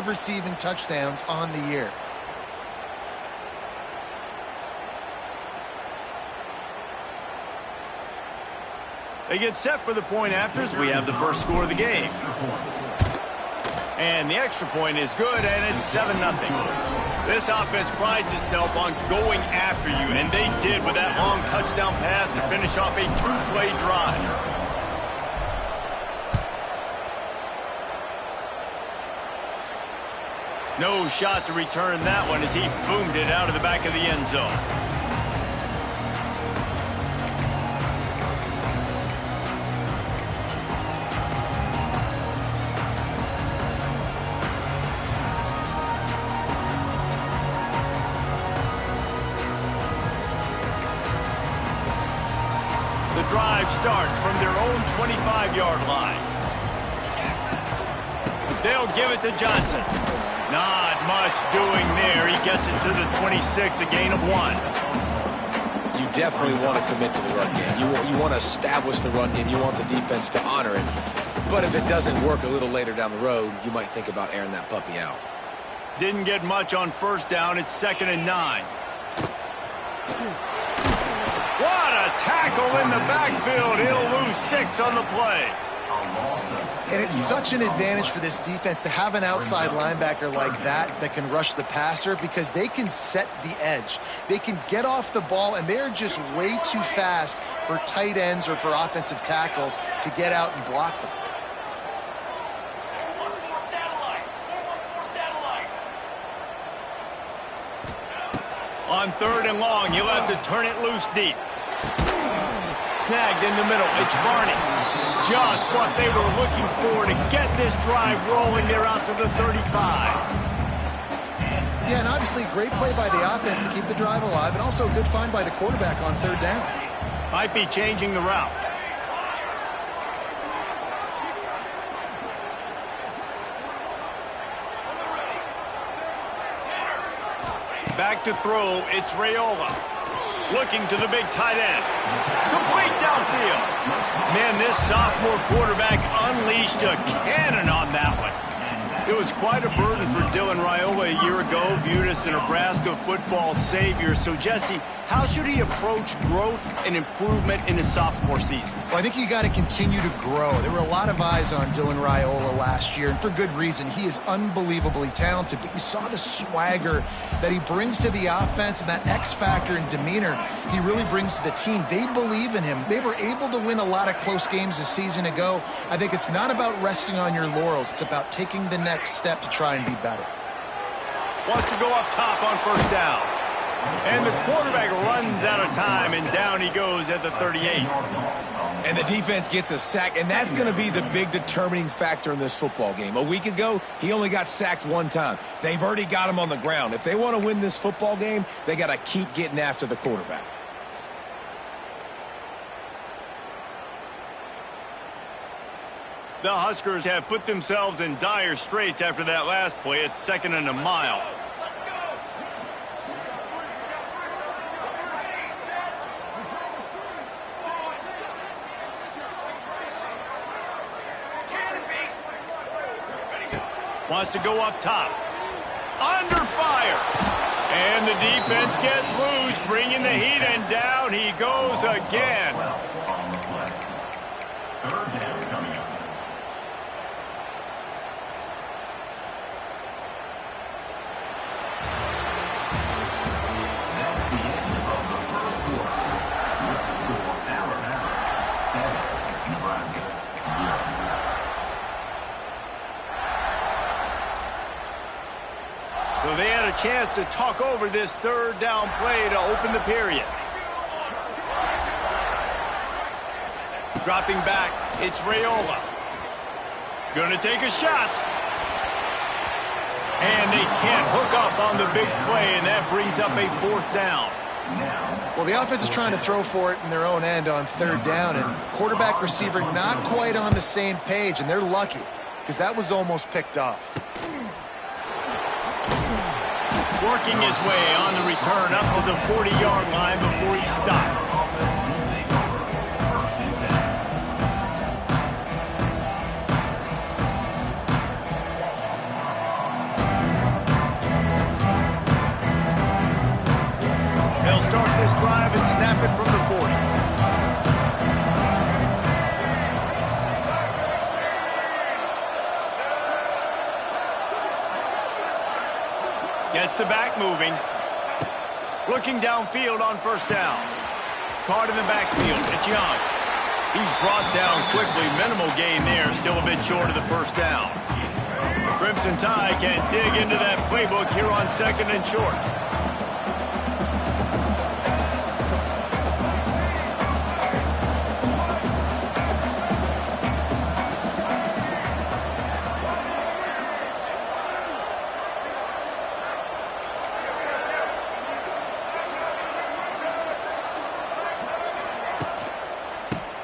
of receiving touchdowns on the year. They get set for the point afters. We have the first score of the game. And the extra point is good, and it's 7-0. This offense prides itself on going after you, and they did with that long touchdown pass to finish off a 2-play drive. No shot to return that one as he boomed it out of the back of the end zone. The drive starts from their own 25-yard line. They'll give it to Johnson. Not much doing there. He gets it to the 26, a gain of 1. You definitely want to commit to the run game. You want to establish the run game. You want the defense to honor it. But if it doesn't work a little later down the road, you might think about airing that puppy out. Didn't get much on first down. It's 2nd and 9. What a tackle in the backfield. He'll lose 6 on the play. And it's such an advantage for this defense to have an outside linebacker like that can rush the passer, because they can set the edge. They can get off the ball, and they're just way too fast for tight ends or for offensive tackles to get out and block them. On 3rd and long, he'll have to turn it loose deep. Snagged in the middle. It's Barney. Just what they were looking for to get this drive rolling. They're out to the 35. Yeah, and obviously great play by the offense to keep the drive alive, and also a good find by the quarterback on 3rd down. Might be changing the route. Back to throw, it's Raiola. Looking to the big tight end. Complete downfield. Man, this sophomore quarterback unleashed a cannon on that one. It was quite a burden for Dylan Raiola a year ago, viewed as the Nebraska football savior. So, Jesse, how should he approach growth and improvement in his sophomore season? Well, I think you got to continue to grow. There were a lot of eyes on Dylan Raiola last year, and for good reason. He is unbelievably talented, but you saw the swagger that he brings to the offense and that X factor and demeanor he really brings to the team. They believe in him. They were able to win a lot of close games a season ago. I think it's not about resting on your laurels. It's about taking the next step to try and be better. Wants to go up top on 1st down. And the quarterback runs out of time, and down he goes at the 38. And the defense gets a sack, and that's going to be the big determining factor in this football game. A week ago, he only got sacked 1 time. They've already got him on the ground. If they want to win this football game, they got to keep getting after the quarterback. The Huskers have put themselves in dire straits after that last play. It's 2nd and a mile. Wants to go up top. Under fire. And the defense gets loose, bringing the heat, and down he goes again. So they had a chance to talk over this 3rd down play to open the period. Dropping back, it's Raiola. Gonna take a shot. And they can't hook up on the big play, and that brings up a 4th down. Well, the offense is trying to throw for it in their own end on 3rd down, and quarterback receiver not quite on the same page, and they're lucky because that was almost picked off. Working his way on the return up to the 40-yard line before he stopped. drive and snap it from the 40. Gets the back moving. Looking downfield on first down. Caught in the backfield. It's Young. He's brought down quickly. Minimal gain there. Still a bit short of the first down. Crimson Tide can dig into that playbook here on 2nd and short.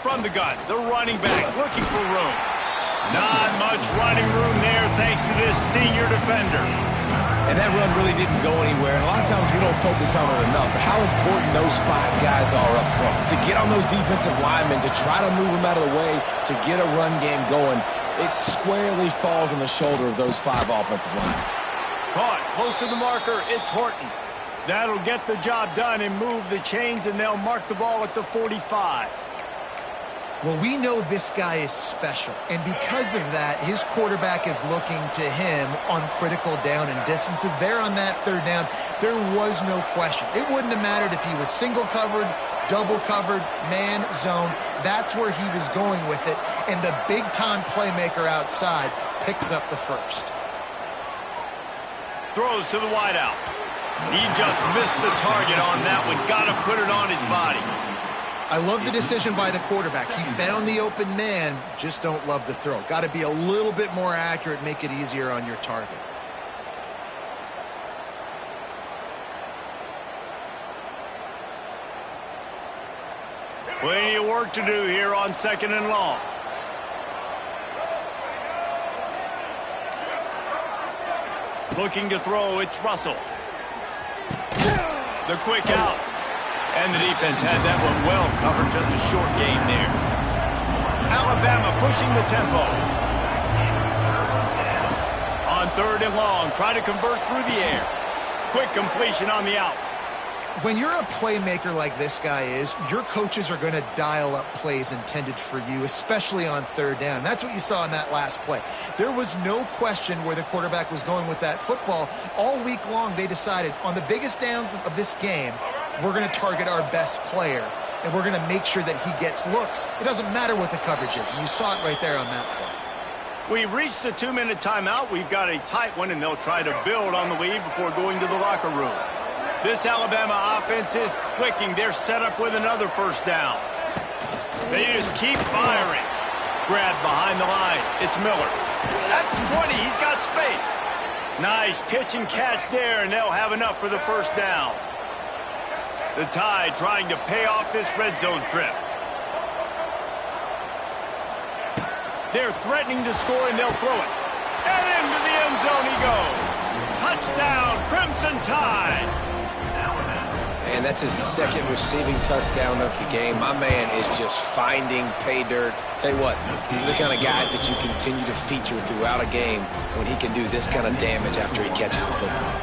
From the gun, the running back looking for room. Not much running room there thanks to this senior defender. And that run really didn't go anywhere. And a lot of times we don't focus on it enough. But how important those 5 guys are up front. To get on those defensive linemen, to try to move them out of the way, to get a run game going, it squarely falls on the shoulder of those 5 offensive linemen. Caught close to the marker. It's Horton. That'll get the job done and move the chains, and they'll mark the ball at the 45. Well, we know this guy is special, and because of that, his quarterback is looking to him on critical down and distances. There on that 3rd down, there was no question. It wouldn't have mattered if he was single covered, double covered, man, zone. That's where he was going with it, and the big-time playmaker outside picks up the first. Throws to the wideout. He just missed the target on that one. Got to put it on his body. I love the decision by the quarterback. He found the open man, just don't love the throw. Got to be a little bit more accurate, make it easier on your target. Plenty of work to do here on 2nd and long. Looking to throw, it's Russell. The quick out. And the defense had that one well covered. Just a short game there. Alabama pushing the tempo. On 3rd and long, try to convert through the air. Quick completion on the out. When you're a playmaker like this guy is, your coaches are going to dial up plays intended for you, especially on 3rd down. That's what you saw in that last play. There was no question where the quarterback was going with that football. All week long, they decided on the biggest downs of this game, we're going to target our best player, and we're going to make sure that he gets looks. It doesn't matter what the coverage is, and you saw it right there on that play. We've reached the 2-minute timeout. We've got a tight one, and they'll try to build on the lead before going to the locker room. This Alabama offense is clicking. They're set up with another first down. They just keep firing. Grab behind the line. It's Miller. That's 20. He's got space. Nice pitch and catch there, and they'll have enough for the first down. The Tide trying to pay off this red zone trip. They're threatening to score, and they'll throw it. And into the end zone he goes. Touchdown, Crimson Tide. And that's his 2nd receiving touchdown of the game. My man is just finding pay dirt. Tell you what, these are the kind of guys that you continue to feature throughout a game when he can do this kind of damage after he catches the football.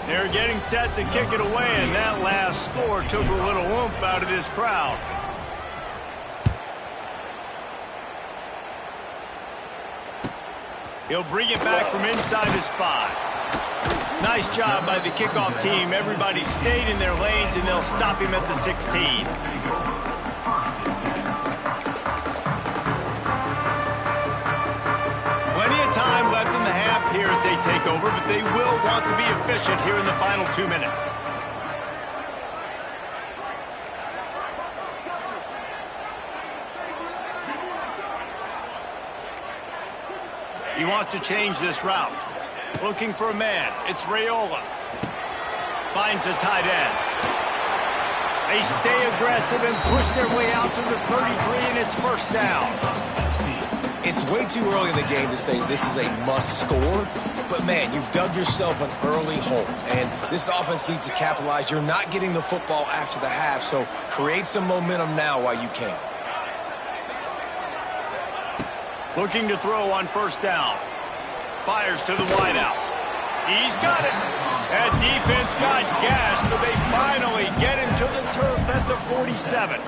They're getting set to kick it away, and that last score took a little oomph out of this crowd. He'll bring it back from inside his 5. Nice job by the kickoff team. Everybody stayed in their lanes, and they'll stop him at the 16. Plenty of time left in the half here as they take over, but they will want to be efficient here in the final 2 minutes. He wants to change this route. Looking for a man. It's Raiola. Finds the tight end. They stay aggressive and push their way out to the 33, and it's first down. It's way too early in the game to say this is a must score, but man, you've dug yourself an early hole, and this offense needs to capitalize. You're not getting the football after the half, so create some momentum now while you can. Looking to throw on first down. Fires to the wideout. He's got it. That defense got gashed, but they finally get him to the turf at the 47.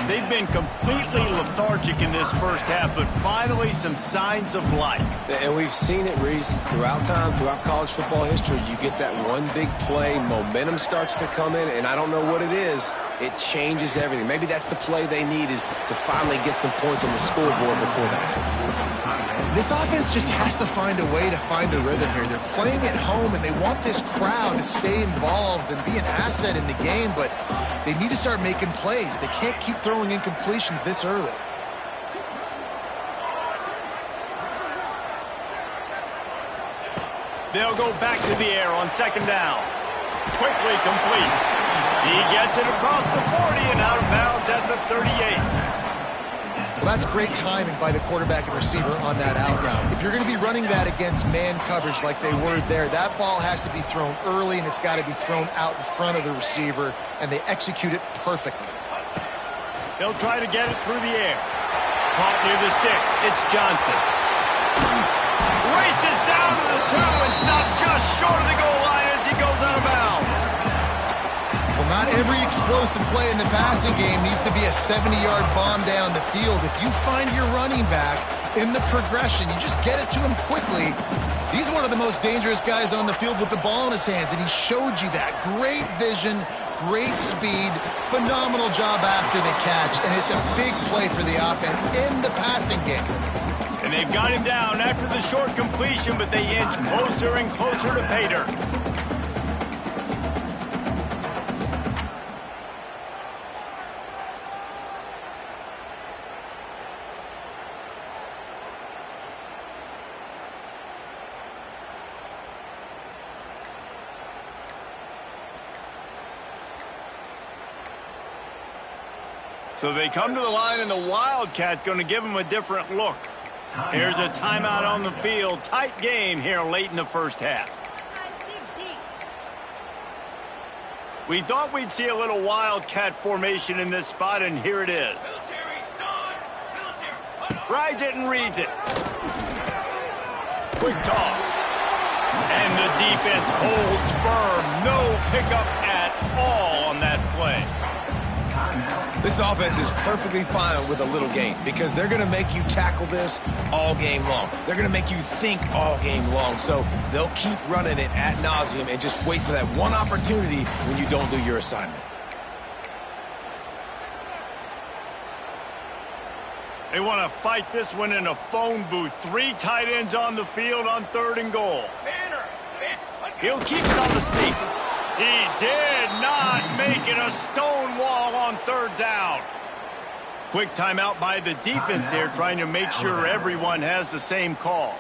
They've been completely lethargic in this first half, but finally some signs of life. And we've seen it, Reese, throughout time, throughout college football history. You get that one big play, momentum starts to come in, and I don't know what it is. It changes everything. Maybe that's the play they needed to finally get some points on the scoreboard before the half. This offense just has to find a way to find a rhythm here. They're playing at home, and they want this crowd to stay involved and be an asset in the game, but they need to start making plays. They can't keep throwing incompletions this early. They'll go back to the air on second down. Quickly complete. He gets it across the 40 and out of bounds at the 38. Well, that's great timing by the quarterback and receiver on that out route. If you're going to be running that against man coverage like they were there, that ball has to be thrown early, and it's got to be thrown out in front of the receiver, and they execute it perfectly. They'll try to get it through the air. Caught near the sticks. It's Johnson. Races down to the 2 and stopped just short of the goal line as he goes out of bounds. Well, not every explosive play in the passing game needs to be a 70-yard bomb down the field. If you find your running back in the progression, you just get it to him quickly. He's one of the most dangerous guys on the field with the ball in his hands, and he showed you that. Great vision, great speed, phenomenal job after the catch, and it's a big play for the offense in the passing game. And they've got him down after the short completion, but they inch closer and closer to pay dirt. So they come to the line, and the Wildcat going to give them a different look. Here's a timeout on the field. Tight game here late in the first half. We thought we'd see a little Wildcat formation in this spot, and here it is. Rides it and reads it. Quick toss. And the defense holds firm. No pickup at all on that play. This offense is perfectly fine with a little game because they're going to make you tackle this all game long. They're going to make you think all game long. So they'll keep running it ad nauseum and just wait for that one opportunity when you don't do your assignment. They want to fight this one in a phone booth. 3 tight ends on the field on 3rd and goal. He'll keep it on the sneak. He did not make it a stone wall on 3rd down. Quick timeout by the defense there, trying to make sure everyone has the same call.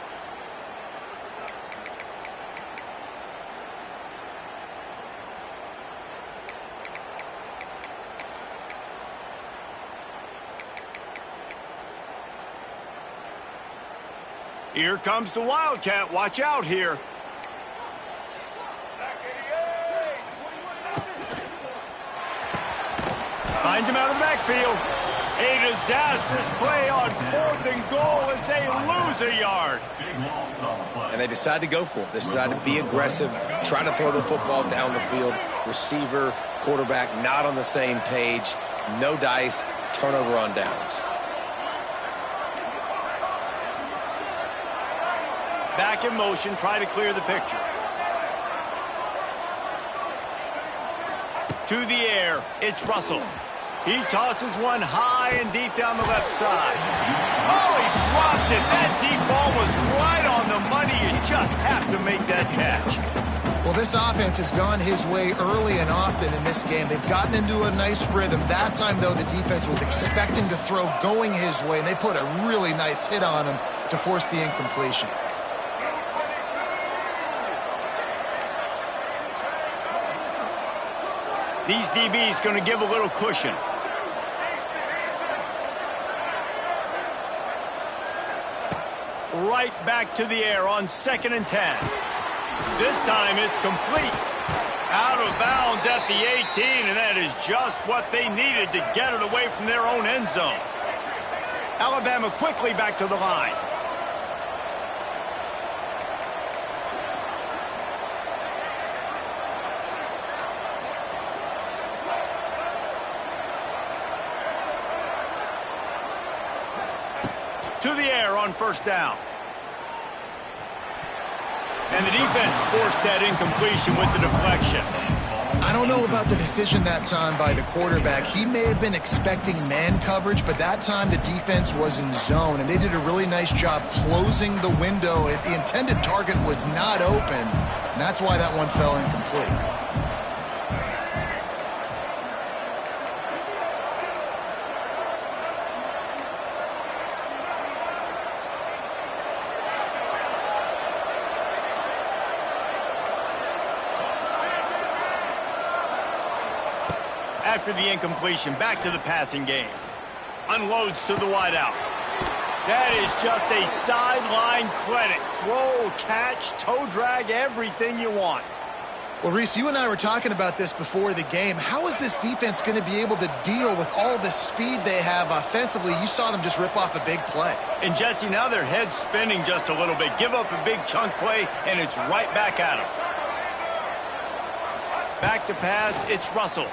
Here comes the Wildcat. Watch out here. Finds him out of the backfield. A disastrous play on 4th and goal as they lose a yard. And they decide to go for it. They decide to be aggressive, try to throw the football down the field. Receiver, quarterback, not on the same page. No dice, turnover on downs. Back in motion, try to clear the picture. To the air, it's Russell. He tosses one high and deep down the left side. Oh, he dropped it. That deep ball was right on the money. You just have to make that catch. Well, this offense has gone his way early and often in this game. They've gotten into a nice rhythm. That time, though, the defense was expecting to throw going his way, and they put a really nice hit on him to force the incompletion. These DBs going to give a little cushion. Right back to the air on 2nd and 10. This time it's complete. Out of bounds at the 18, and that is just what they needed to get it away from their own end zone. Alabama quickly back to the line. To the air on first down. And the defense forced that incompletion with the deflection. I don't know about the decision that time by the quarterback. He may have been expecting man coverage, but that time the defense was in zone, and they did a really nice job closing the window. The intended target was not open, and that's why that one fell incomplete. After the incompletion, back to the passing game. Unloads to the wideout. That is just a sideline credit. Throw, catch, toe drag, everything you want. Well, Reese, you and I were talking about this before the game. How is this defense going to be able to deal with all the speed they have offensively? You saw them just rip off a big play. And, Jesse, now their head's spinning just a little bit. Give up a big chunk play, and it's right back at them. Back to pass, it's Russell.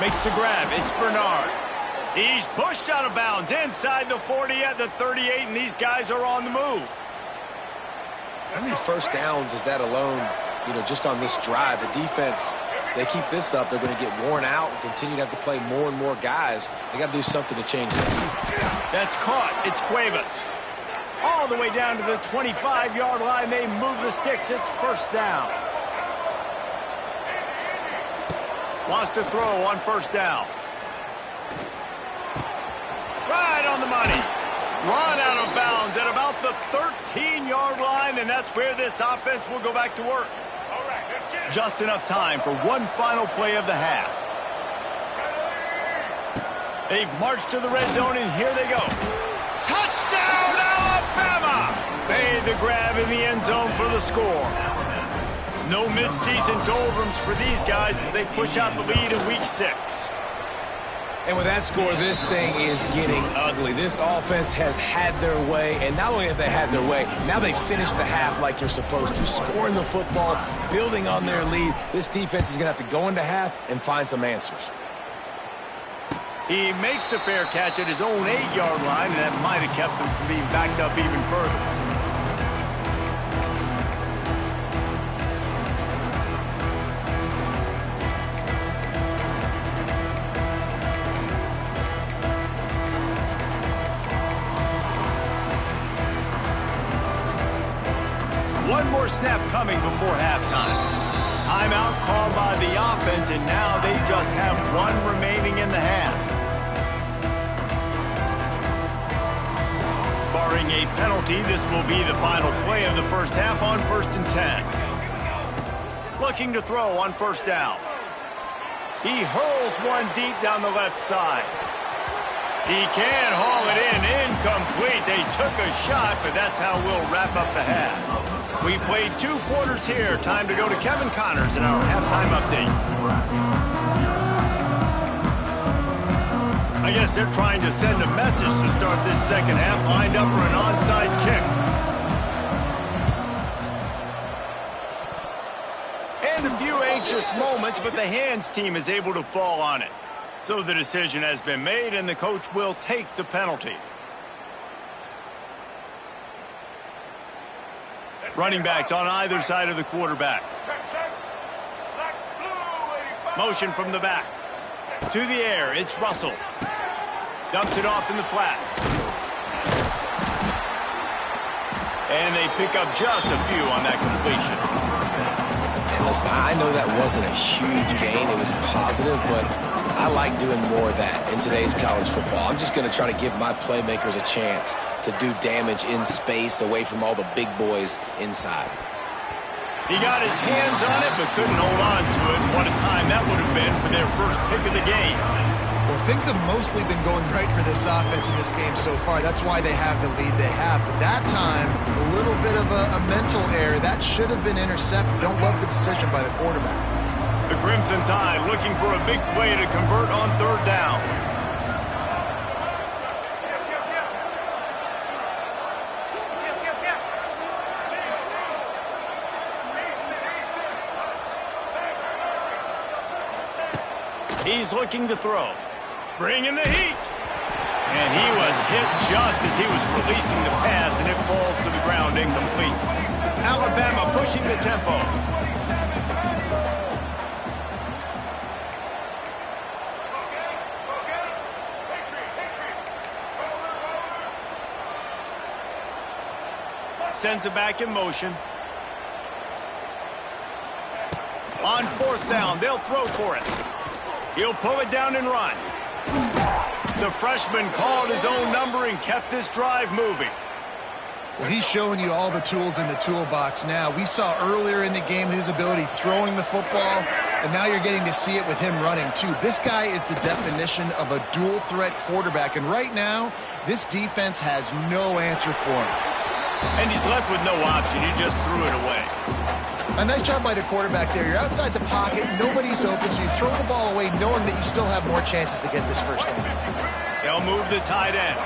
Makes the grab. It's Bernard. He's pushed out of bounds inside the 40 at the 38, and these guys are on the move. How many first downs is that alone, just on this drive? The defense, they keep this up, they're going to get worn out and continue to have to play more and more guys. They got to do something to change this. That's caught. It's Cuevas. All the way down to the 25-yard line. They move the sticks. It's first down. Wants to throw on first down. Right on the money. Run out of bounds at about the 13-yard line, and that's where this offense will go back to work. All right, let's get it. Just enough time for one final play of the half. They've marched to the red zone, and here they go. Touchdown, Alabama! Made the grab in the end zone for the score. No midseason doldrums for these guys as they push out the lead in Week 6. And with that score, this thing is getting ugly. This offense has had their way, and not only have they had their way, now they finished the half like you're supposed to, scoring the football, building on their lead. This defense is going to have to go into half and find some answers. He makes the fair catch at his own 8-yard line, and that might have kept him from being backed up even further. One more snap coming before halftime. Timeout called by the offense, and now they just have one remaining in the half. Barring a penalty, this will be the final play of the first half on 1st and 10. Looking to throw on first down. He hurls one deep down the left side. He can haul it in. Incomplete. They took a shot, but that's how we'll wrap up the half. We played 2 quarters here. Time to go to Kevin Connors in our halftime update. I guess they're trying to send a message to start this second half, lined up for an onside kick. And a few anxious moments, but the hands team is able to fall on it. So the decision has been made, and the coach will take the penalty. Running backs on either side of the quarterback. Motion from the back. To the air, it's Russell. Dumps it off in the flats. And they pick up just a few on that completion. And listen, I know that wasn't a huge gain. It was positive, but I like doing more of that in today's college football. I'm just going to try to give my playmakers a chance to do damage in space away from all the big boys inside. He got his hands on it, but couldn't hold on to it. What a time that would have been for their first pick of the game. Well, things have mostly been going right for this offense in this game so far. That's why they have the lead they have. But that time, a little bit of a mental error. That should have been intercepted. Don't love the decision by the quarterback. The Crimson Tide looking for a big play to convert on 3rd down. He's looking to throw. Bringing the heat. And he was hit just as he was releasing the pass, and it falls to the ground incomplete. Alabama pushing the tempo. Sends it back in motion. On fourth down, they'll throw for it. He'll pull it down and run. The freshman called his own number and kept this drive moving. Well, he's showing you all the tools in the toolbox now. We saw earlier in the game his ability throwing the football, and now you're getting to see it with him running, too. This guy is the definition of a dual-threat quarterback, and right now, this defense has no answer for him. And he's left with no option. He just threw it away. A nice job by the quarterback there. You're outside the pocket, nobody's open, so you throw the ball away knowing that you still have more chances to get this first down. They'll move the tight end.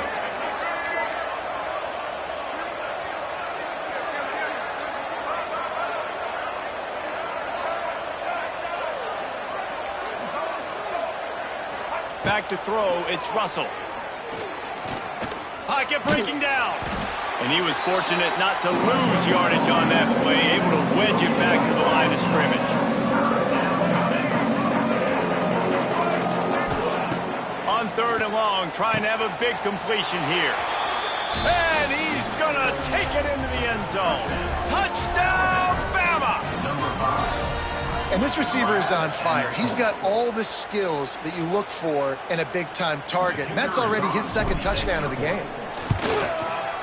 Back to throw, it's Russell. Pocket breaking down. And he was fortunate not to lose yardage on that play, able to wedge it back to the line of scrimmage. On third and long, trying to have a big completion here. And he's going to take it into the end zone. Touchdown, Bama! And this receiver is on fire. He's got all the skills that you look for in a big-time target, and that's already his second touchdown of the game.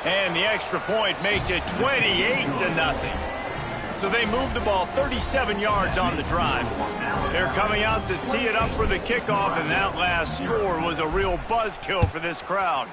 And the extra point makes it 28-0. So they move the ball 37 yards on the drive. They're coming out to tee it up for the kickoff, and that last score was a real buzzkill for this crowd.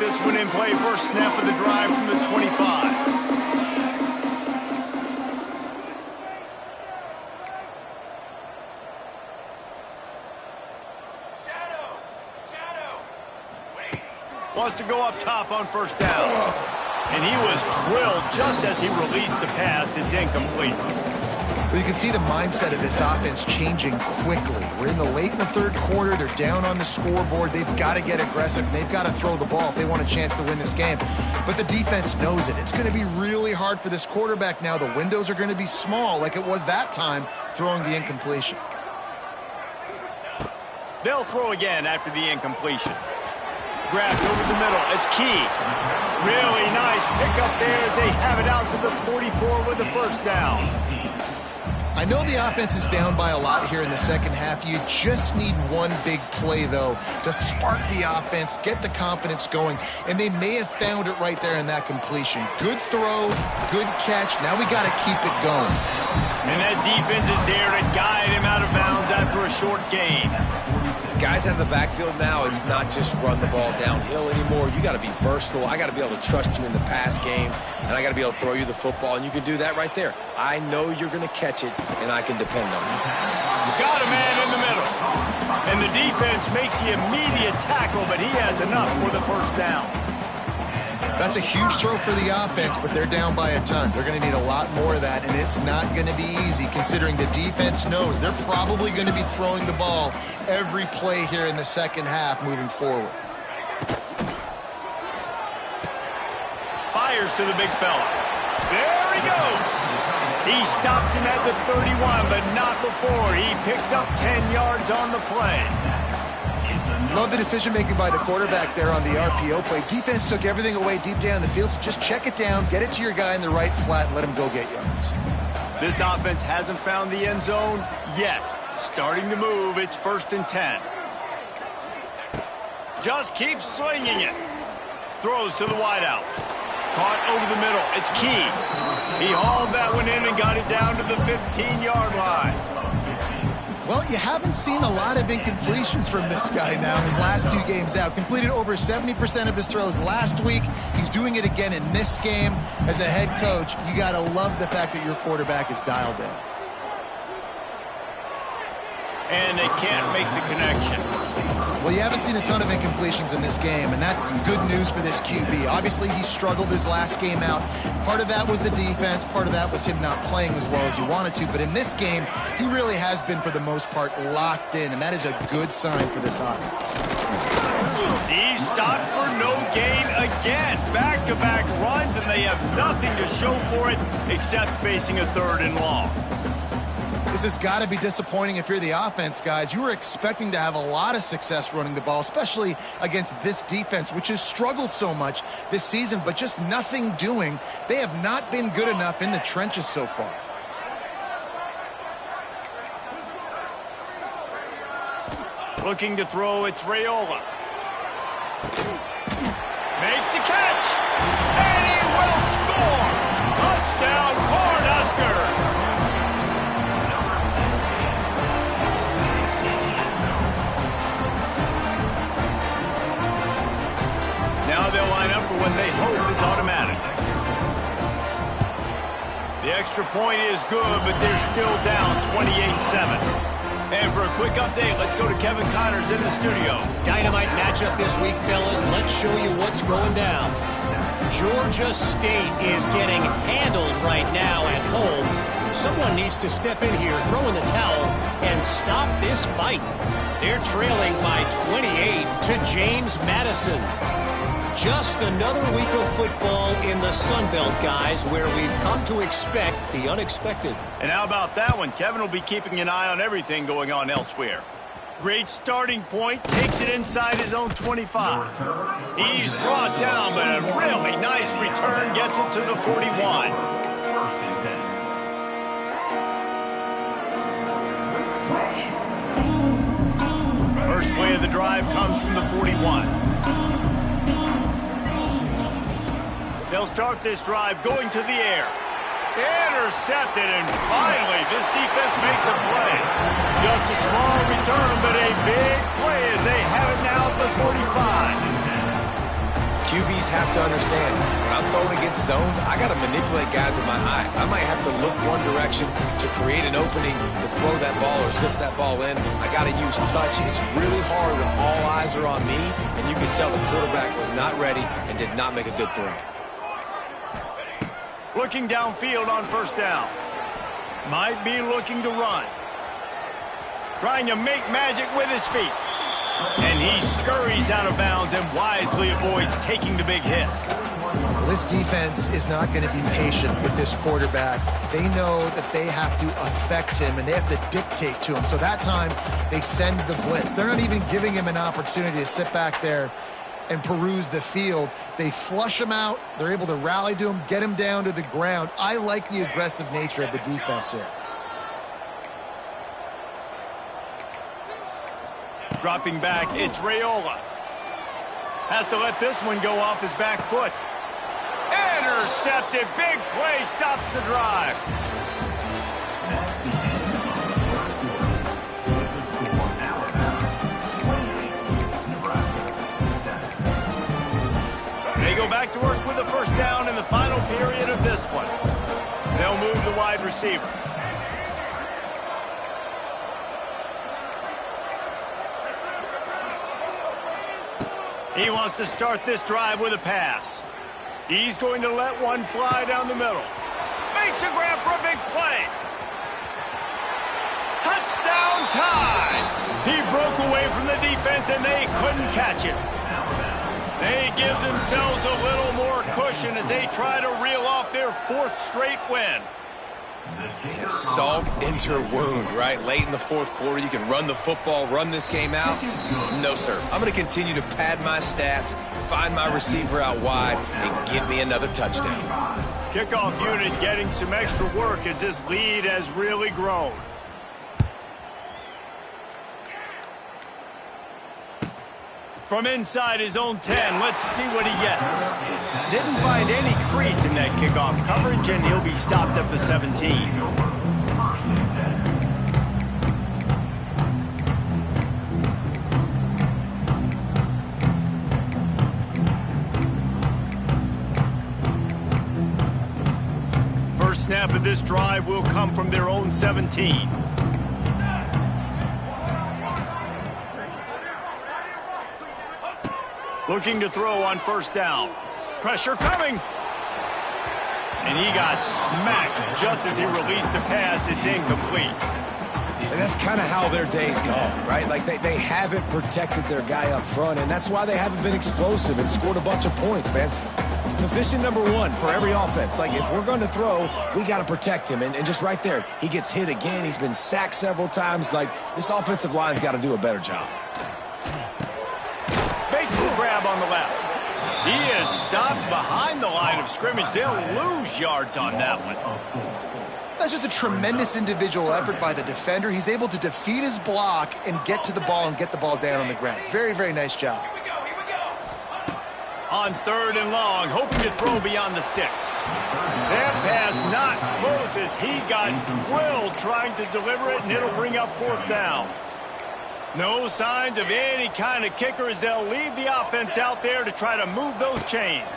This one in play, first snap of the drive from the 25. Wants to go up top on first down. And he was drilled just as he released the pass. It's incomplete. Well, you can see the mindset of this offense changing quickly. We're in the third quarter. They're down on the scoreboard. They've got to get aggressive. They've got to throw the ball if they want a chance to win this game. But the defense knows it. It's going to be really hard for this quarterback now. The windows are going to be small like it was that time throwing the incompletion. They'll throw again after the incompletion. Grabbed over the middle. It's key. Really nice pickup there as they have it out to the 44 with the first down. I know the offense is down by a lot here in the second half. You just need one big play, though, to spark the offense, get the confidence going, and they may have found it right there in that completion. Good throw, good catch. Now we got to keep it going. And that defense is there to guide him out of bounds after a short gain. Guys out of the backfield now, it's not just run the ball downhill anymore. You got to be versatile. I got to be able to trust you in the pass game, and I got to be able to throw you the football, and you can do that right there. I know you're going to catch it, and I can depend on you. Got a man in the middle. And the defense makes the immediate tackle, but he has enough for the first down. That's a huge throw for the offense, but they're down by a ton. They're going to need a lot more of that, and it's not going to be easy considering the defense knows they're probably going to be throwing the ball every play here in the second half moving forward. Fires to the big fella. There he goes. He stops him at the 31, but not before. He picks up 10 yards on the play. Love the decision-making by the quarterback there on the RPO play. Defense took everything away deep down the field, so just check it down, get it to your guy in the right flat, and let him go get yards. This offense hasn't found the end zone yet. Starting to move, it's 1st and 10. Just keeps swinging it. Throws to the wideout. Caught over the middle. It's key. He hauled that one in and got it down to the 15-yard line. Well, you haven't seen a lot of incompletions from this guy now in his last 2 games out. Completed over 70% of his throws last week. He's doing it again in this game. As a head coach, you got to love the fact that your quarterback is dialed in. And they can't make the connection. Well, you haven't seen a ton of incompletions in this game, and that's good news for this QB. Obviously, he struggled his last game out. Part of that was the defense. Part of that was him not playing as well as he wanted to. But in this game, he really has been, for the most part, locked in, and that is a good sign for this offense. He stopped for no gain again. Back-to-back runs, and they have nothing to show for it except facing a 3rd and long. This has got to be disappointing if you're the offense, guys. You were expecting to have a lot of success running the ball, especially against this defense, which has struggled so much this season, but just nothing doing. They have not been good enough in the trenches so far. Looking to throw, it's Raiola. Makes the catch, and he will score! Touchdown, Cornhuskers! Now they'll line up for what they hope is automatic. The extra point is good, but they're still down 28-7. And for a quick update, let's go to Kevin Connors in the studio. Dynamite matchup this week, fellas. Let's show you what's going down. Georgia State is getting handled right now at home. Someone needs to step in here, throw in the towel, and stop this fight. They're trailing by 28 to James Madison. Just another week of football in the Sun Belt, guys, where we've come to expect the unexpected. And how about that one? Kevin will be keeping an eye on everything going on elsewhere. Great starting point, takes it inside his own 25. He's brought down, but a really nice return gets it to the 41. First play of the drive comes from the 41. They'll start this drive going to the air. Intercepted, and finally this defense makes a play. Just a small return, but a big play as they have it now at the 45. QBs have to understand, when I'm throwing against zones, I got to manipulate guys with my eyes. I might have to look one direction to create an opening to throw that ball or zip that ball in. I got to use touch. It's really hard when all eyes are on me, and you can tell the quarterback was not ready and did not make a good throw. Looking downfield on first down. Might be looking to run. Trying to make magic with his feet. And he scurries out of bounds and wisely avoids taking the big hit. This defense is not going to be patient with this quarterback. They know that they have to affect him, and they have to dictate to him. So that time, they send the blitz. They're not even giving him an opportunity to sit back there and peruse the field. They flush him out. They're able to rally to him, get him down to the ground. I like the aggressive nature of the defense here. Dropping back, it's Raiola. Has to let this one go off his back foot. Intercepted, big play, stops the drive. They go back to work with the first down in the final period of this one. They'll move the wide receiver. He wants to start this drive with a pass. He's going to let one fly down the middle. Makes a grab for a big play. Touchdown time! He broke away from the defense and they couldn't catch it. They give themselves a little more cushion as they try to reel off their 4th straight win. Yeah, salt into a wound, right? Late in the 4th quarter, you can run the football, run this game out. No, sir. I'm going to continue to pad my stats, find my receiver out wide, and give me another touchdown. Kickoff unit getting some extra work as this lead has really grown. From inside his own 10, let's see what he gets. Didn't find any crease in that kickoff coverage, and he'll be stopped at the 17. First snap of this drive will come from their own 17. Looking to throw on first down. Pressure coming. And he got smacked just as he released the pass. It's incomplete. And that's kind of how their day's gone, right? Like they haven't protected their guy up front, and that's why they haven't been explosive and scored a bunch of points, man. Position number one for every offense. Like, if we're going to throw, we got to protect him. And just right there, he gets hit again. He's been sacked several times. Like, this offensive line's got to do a better job. Makes the grab on the left. He is stopped behind the line of scrimmage. They'll lose yards on that one. That's just a tremendous individual effort by the defender. He's able to defeat his block and get to the ball and get the ball down on the ground. Very, very nice job. On third and long, hoping to throw beyond the sticks. That pass not close as he got drilled trying to deliver it, and it'll bring up fourth down. No signs of any kind of kicker as they'll leave the offense out there to try to move those chains.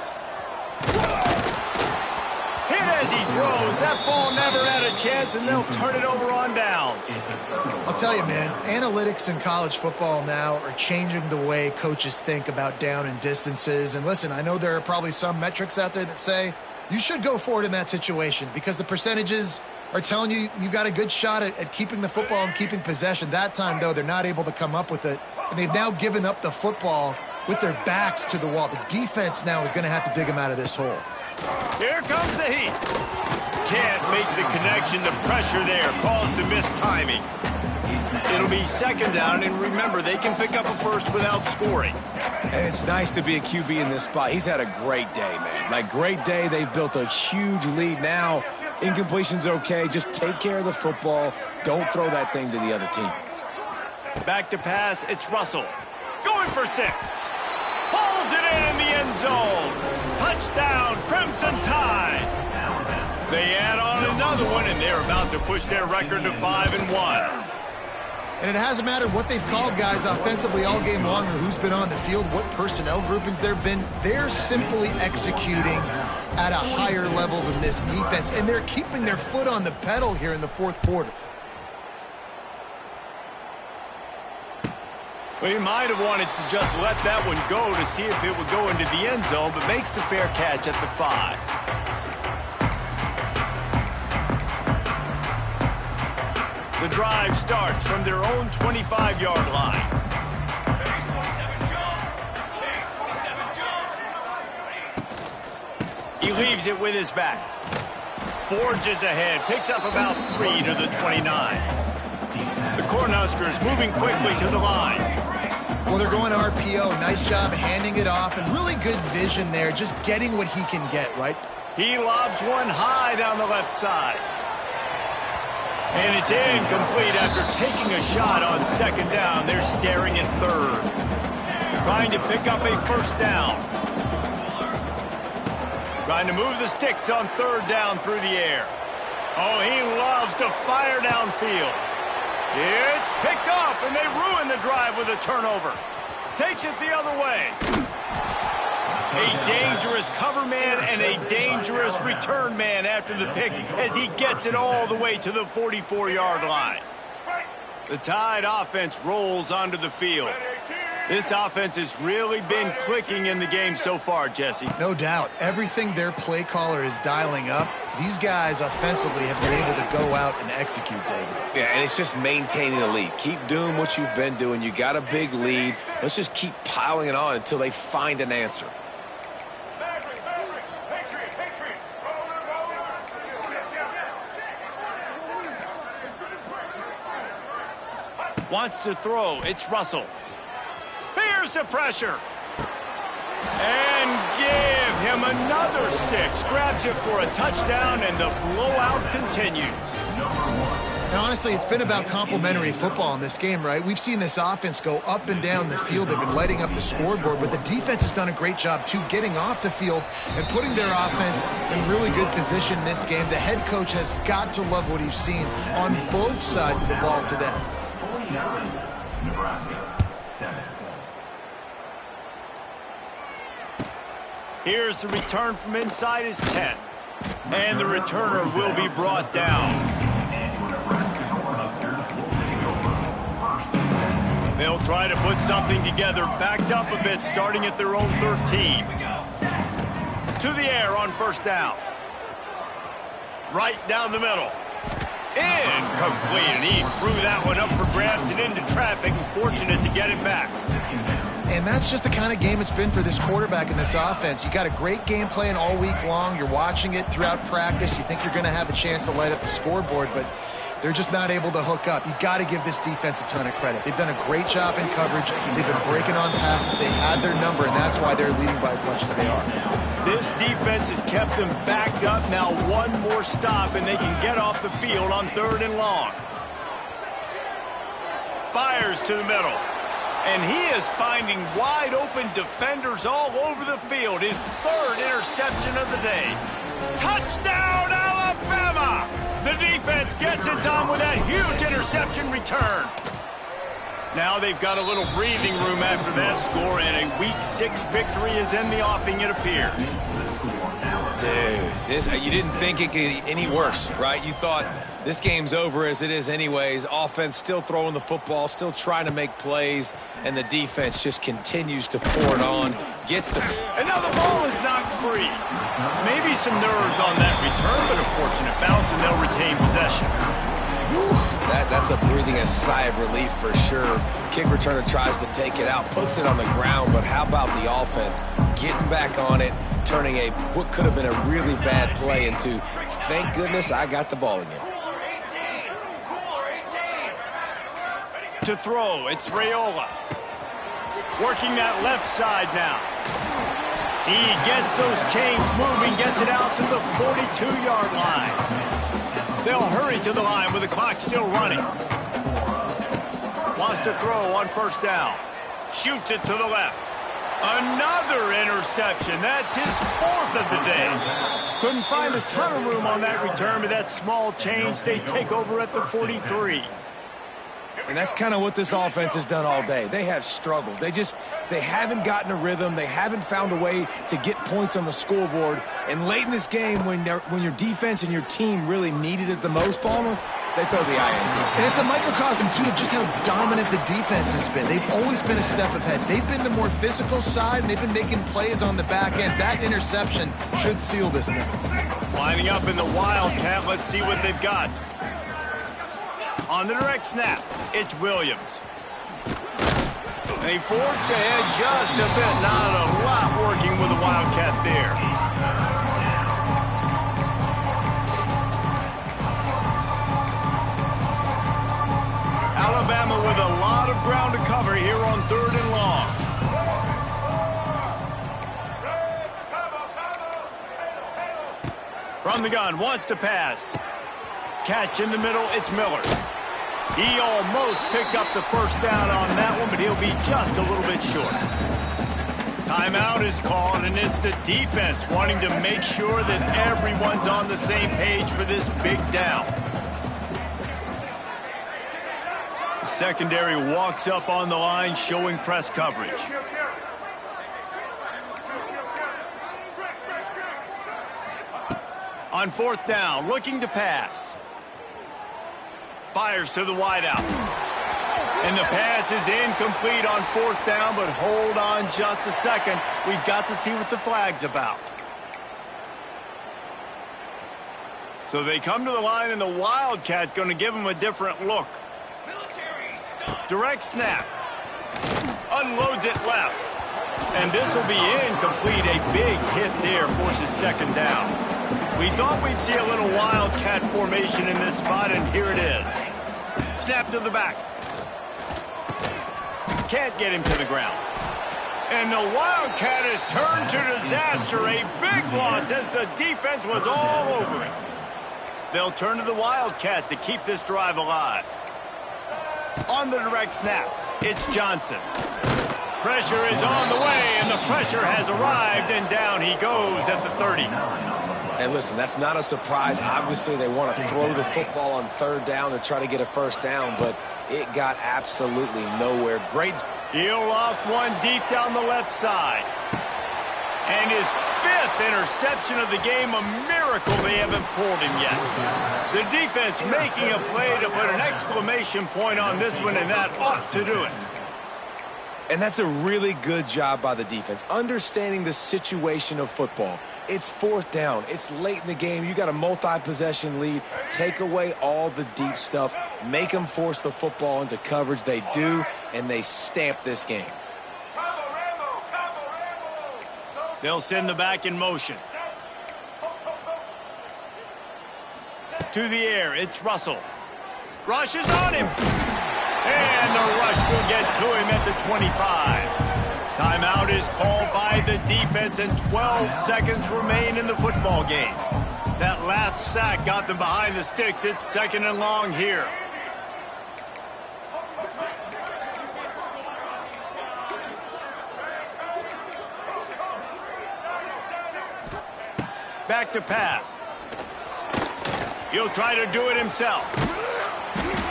Hit as he throws. That ball never had a chance, and they'll turn it over on downs. I'll tell you, man, analytics in college football now are changing the way coaches think about down and distances. And listen, I know there are probably some metrics out there that say you should go for it in that situation because the percentages are telling you you got a good shot at keeping the football and keeping possession. That time, though, they're not able to come up with it. And they've now given up the football with their backs to the wall. The defense now is going to have to dig them out of this hole. Here comes the heat. Can't make the connection. The pressure there caused the mistiming. It'll be second down, and remember, they can pick up a first without scoring. And it's nice to be a QB in this spot. He's had a great day, man. Like, great day. They've built a huge lead now. Incompletion's okay. Just take care of the football. Don't throw that thing to the other team. Back to pass. It's Russell. Going for 6. Pulls it in the end zone. Touchdown, Crimson Tide. They add on another one, and they're about to push their record to 5-1. And it hasn't mattered what they've called guys offensively all game long or who's been on the field, what personnel groupings there have been. They're simply executing at a higher level than this defense, and they're keeping their foot on the pedal here in the fourth quarter. Well, he might have wanted to just let that one go to see if it would go into the end zone, but makes the fair catch at the 5. The drive starts from their own 25-yard line. He leaves it with his back. Forges ahead, picks up about 3 to the 29. The Cornhuskers moving quickly to the line. Well, they're going to RPO. Nice job handing it off, and really good vision there, just getting what he can get, right? He lobs one high down the left side. And it's incomplete after taking a shot on second down. They're staring at third. Trying to pick up a first down. Trying to move the sticks on third down through the air. Oh, he loves to fire downfield. It's picked off, and they ruin the drive with a turnover. Takes it the other way. A dangerous cover man and a dangerous return man after the pick as he gets it all the way to the 44-yard line. The Tide offense rolls onto the field. This offense has really been clicking in the game so far, Jesse. No doubt. Everything their play caller is dialing up, these guys offensively have been able to go out and execute, David. Yeah, and it's just maintaining the lead. Keep doing what you've been doing. You got a big lead. Let's just keep piling it on until they find an answer. Wants to throw. It's Russell. Here's the pressure. And give him another 6. Grabs it for a touchdown, and the blowout continues. And honestly, it's been about complementary football in this game, right? We've seen this offense go up and down the field. They've been lighting up the scoreboard, but the defense has done a great job, too, getting off the field and putting their offense in really good position in this game. The head coach has got to love what he's seen on both sides of the ball today. Here's the return from inside his 10. And the returner will be brought down. They'll try to put something together, backed up a bit, starting at their own 13. To the air on first down. Right down the middle. Incomplete, and he threw that one up for grabs and into traffic, and fortunate to get it back. And that's just the kind of game it's been for this quarterback in this offense. You got a great game plan all week long. You're watching it throughout practice. You think you're going to have a chance to light up the scoreboard, but they're just not able to hook up. You got to give this defense a ton of credit. They've done a great job in coverage. They've been breaking on passes. They've had their number, and that's why they're leading by as much as they are. This defense has kept them backed up. Now one more stop, and they can get off the field on 3rd and long. Fires to the middle. And he is finding wide open defenders all over the field. His 3rd interception of the day. Touchdown, Alabama! The defense gets it done with that huge interception return. Now they've got a little breathing room after that score, and a Week 6 victory is in the offing, it appears. Dude, you didn't think it could get any worse, right? You thought this game's over as it is anyways. Offense still throwing the football, still trying to make plays, and the defense just continues to pour it on. Gets the... And now the ball is knocked free. Maybe some nerves on that return, but a fortunate bounce, and they'll retain possession. That's a breathing a sigh of relief for sure. Kick returner tries to take it out, puts it on the ground, but how about the offense getting back on it, turning what could have been a really bad play into, thank goodness I got the ball again. To throw, it's Raiola. Working that left side now. He gets those chains moving, gets it out to the 42-yard line. They'll hurry to the line with the clock still running. Wants to throw on first down. Shoots it to the left. Another interception. That's his 4th of the day. Couldn't find a ton of room on that return, but that small change, they take over at the 43. And that's kind of what this offense has done all day. They have struggled. They haven't gotten a rhythm. They haven't found a way to get points on the scoreboard. And late in this game, when your defense and your team really needed it the most, Palmer, they throw the INT. And it's a microcosm, too, of just how dominant the defense has been. They've always been a step ahead. They've been the more physical side, and they've been making plays on the back end. That interception should seal this thing. Lining up in the Wildcat. Let's see what they've got. On the direct snap, it's Williams. They forced ahead just a bit. Not a lot working with the Wildcat there. Alabama with a lot of ground to cover here on 3rd and long. From the gun, wants to pass. Catch in the middle, it's Miller. He almost picked up the first down on that one, but he'll be just a little bit short. Timeout is called, and it's the defense wanting to make sure that everyone's on the same page for this big down. The secondary walks up on the line, showing press coverage. On 4th down, looking to pass. Fires to the wideout. And the pass is incomplete on 4th down, but hold on just a second. We've got to see what the flag's about. So they come to the line, and the Wildcat going to give them a different look. Direct snap. Unloads it left. And this will be incomplete. A big hit there forces 2nd down. We thought we'd see a little Wildcat formation in this spot, and here it is. Snap to the back. Can't get him to the ground. And the Wildcat has turned to disaster. A big loss as the defense was all over it. They'll turn to the Wildcat to keep this drive alive. On the direct snap, it's Johnson. Pressure is on the way, and the pressure has arrived, and down he goes at the 30. And listen, that's not a surprise. Obviously, they want to throw the football on 3rd down to try to get a first down, but it got absolutely nowhere. Great. He'll loft one deep down the left side. And his 5th interception of the game, a miracle they haven't pulled him yet. The defense making a play to put an exclamation point on this one, and that ought to do it. And that's a really good job by the defense, understanding the situation of football. It's 4th down. It's late in the game. You got a multi-possession lead. Take away all the deep stuff. Make them force the football into coverage. They do, and they stamp this game. They'll send the back in motion. To the air, it's Russell. Rush is on him. And the rush will get to him at the 25. Timeout is called by the defense, and 12 seconds remain in the football game. That last sack got them behind the sticks. It's 2nd and long here. Back to pass. He'll try to do it himself.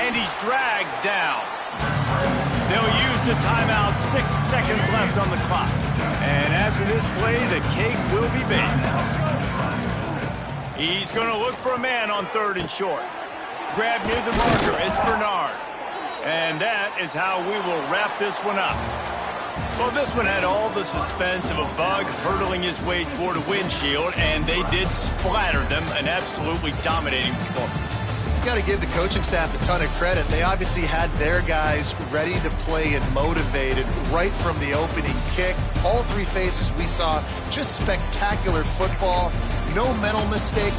And he's dragged down. They'll use the timeout. 6 seconds left on the clock. And after this play, the cake will be baked. He's going to look for a man on 3rd and short. Grab near the marker. It's Bernard. And that is how we will wrap this one up. Well, this one had all the suspense of a bug hurtling his way toward a windshield, and they did splatter them. An absolutely dominating performance. You got to give the coaching staff a ton of credit. They obviously had their guys ready to play and motivated right from the opening kick. All 3 phases we saw, just spectacular football. No mental mistake.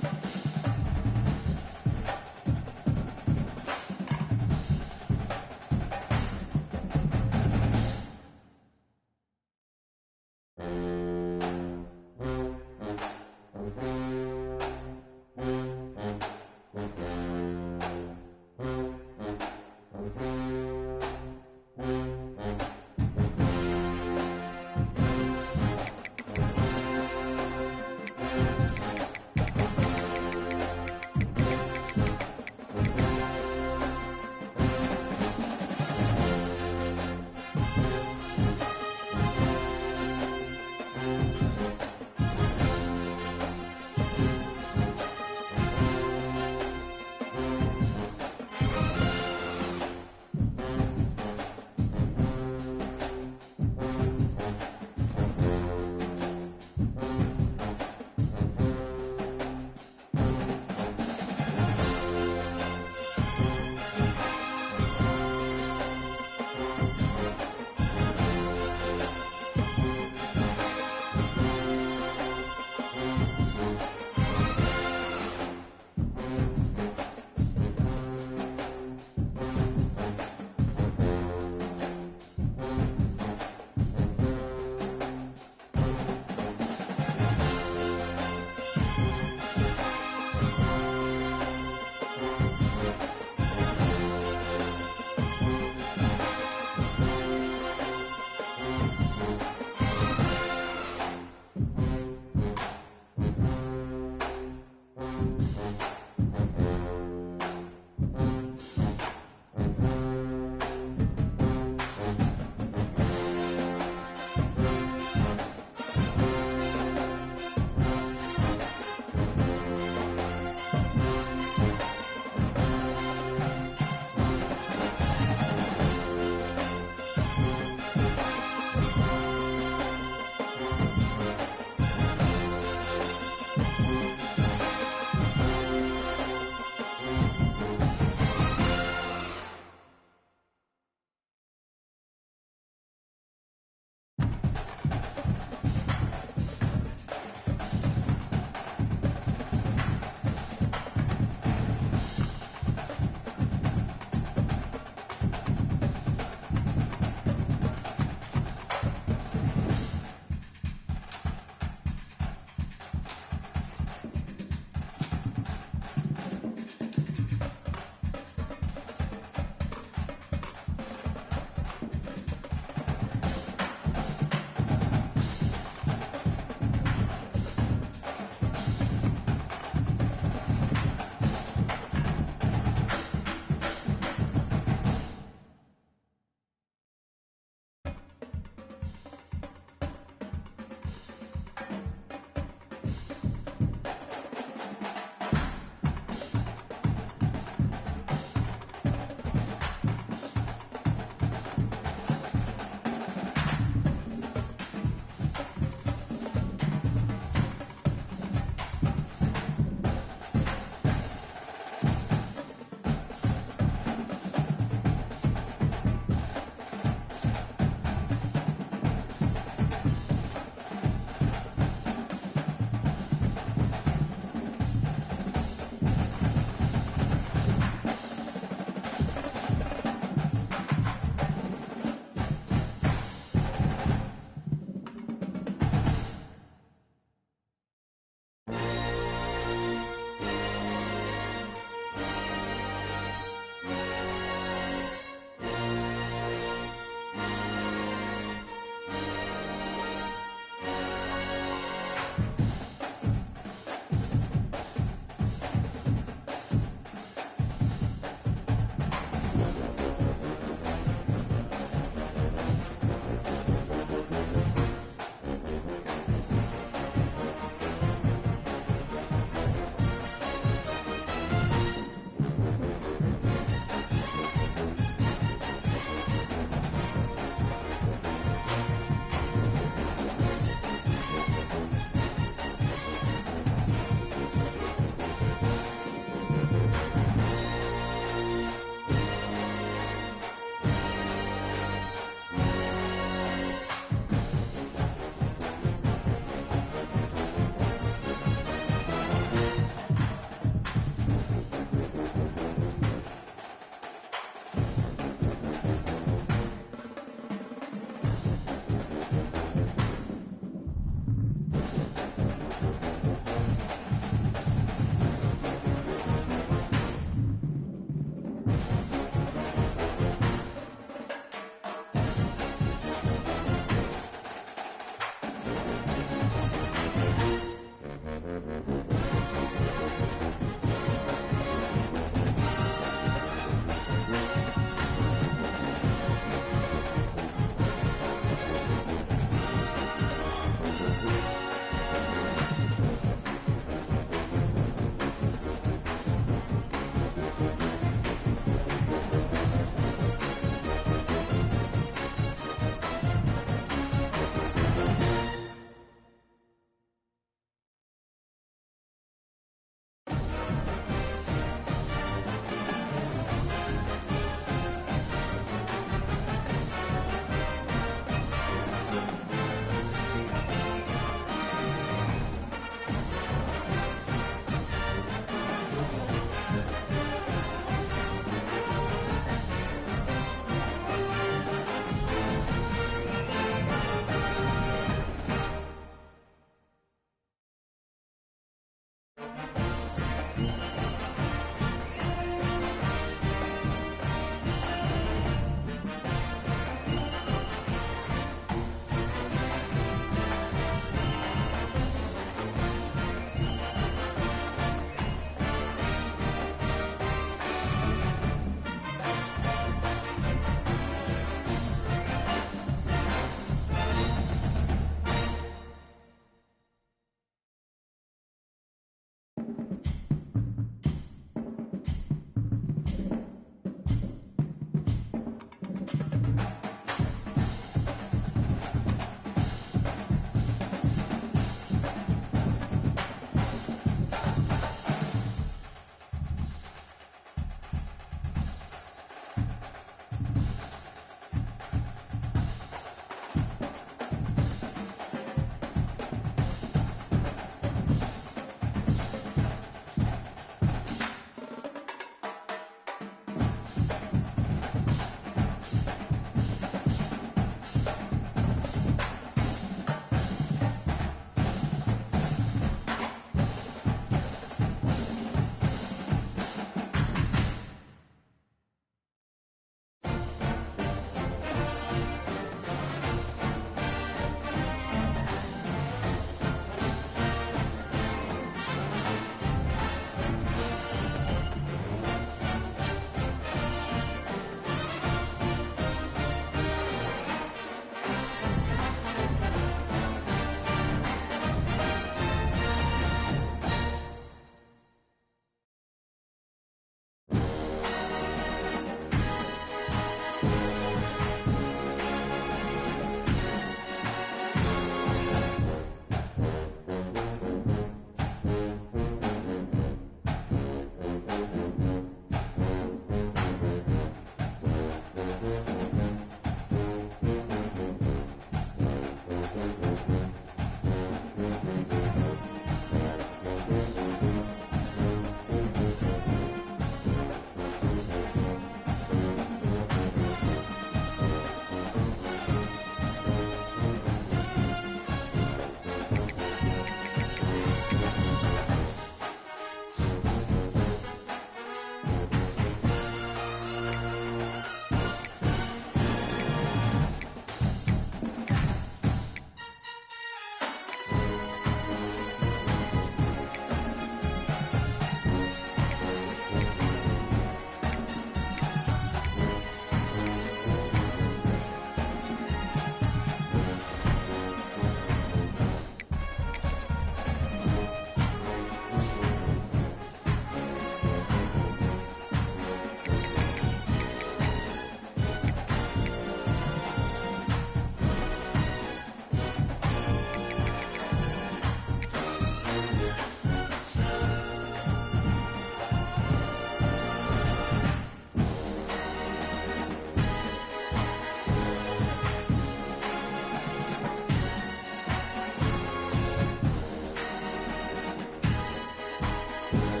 Bye.